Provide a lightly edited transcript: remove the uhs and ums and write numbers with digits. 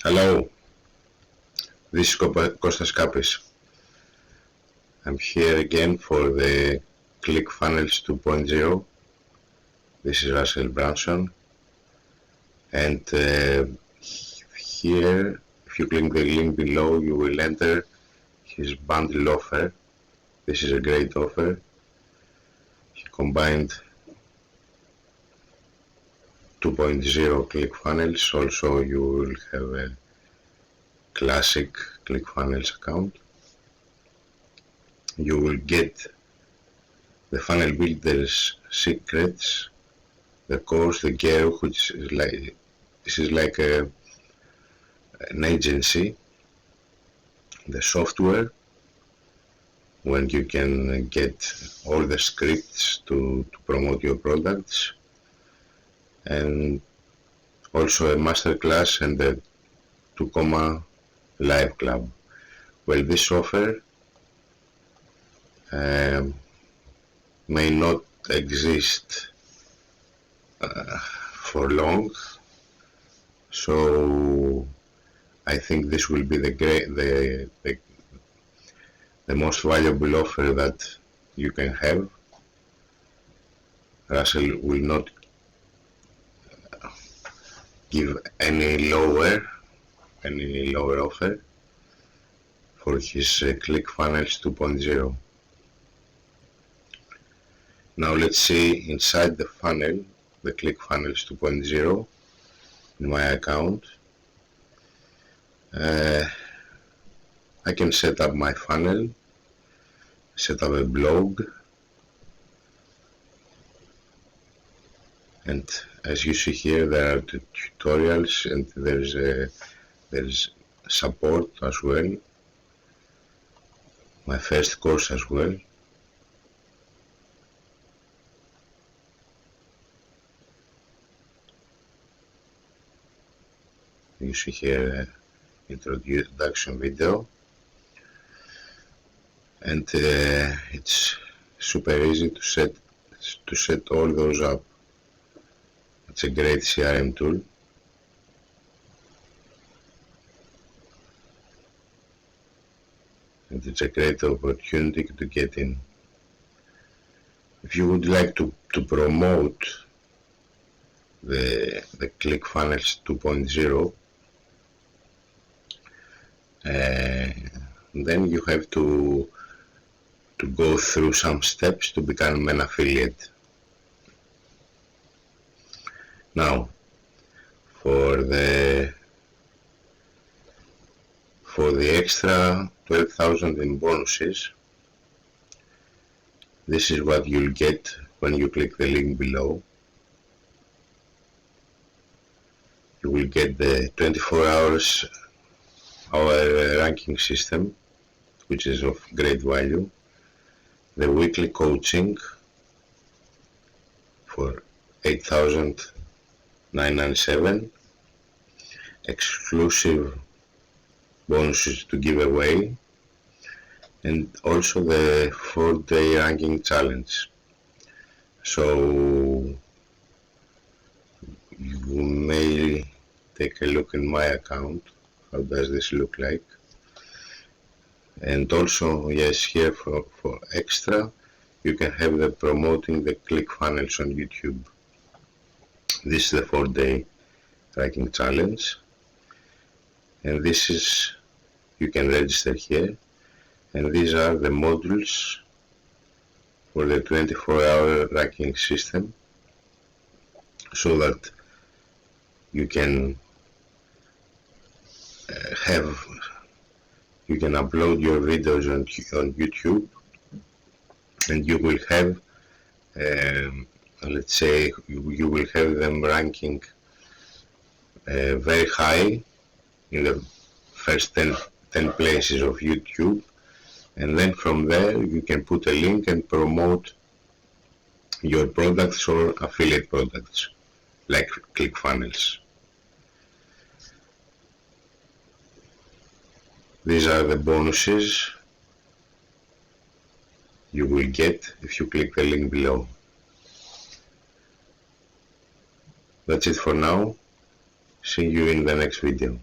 Hello, this is Kostas Kapis. I'm here again for the ClickFunnels 2.0. This is Russell Brunson, and here, if you click the link below, you will enter his bundle offer. This is a great offer. He combined 2.0 ClickFunnels. Also, you will have a classic ClickFunnels account. You will get the Funnel Builder's secrets, the course, the gear, which is like an agency, the software, when you can get all the scripts to promote your products, and also a masterclass and the 2, live club. Well, this offer may not exist for long, so I think this will be the most valuable offer that you can have. Russell will not give any lower offer for his ClickFunnels 2.0. Now let's see inside the funnel, the ClickFunnels 2.0 in my account. I can set up my funnel, set up a blog, and as you see here, there are the tutorials and there's support as well, my first course as well. You see here introduction video, and it's super easy to set all those up. It's a great CRM tool. And it's a great opportunity to get in. If you would like to promote the ClickFunnels 2.0, then you have to go through some steps to become an affiliate. Now, for the extra 12,000 in bonuses, this is what you'll get when you click the link below. You will get the 24-hour ranking system, which is of great value, the weekly coaching for 8,997, exclusive bonuses to give away, and also the 4-day ranking challenge. So you may take a look in my account. How does this look like? And also, yes, here for extra, you can have the promoting the ClickFunnels on YouTube. This is the 4-day ranking challenge, and this is, you can register here, and these are the modules for the 24-hour ranking system, so that you can upload your videos on YouTube, and you will have let's say you will have them ranking very high in the first 10 places of YouTube, and then from there you can put a link and promote your products or affiliate products like ClickFunnels. These are the bonuses you will get if you click the link below. That's it for now. See you in the next video.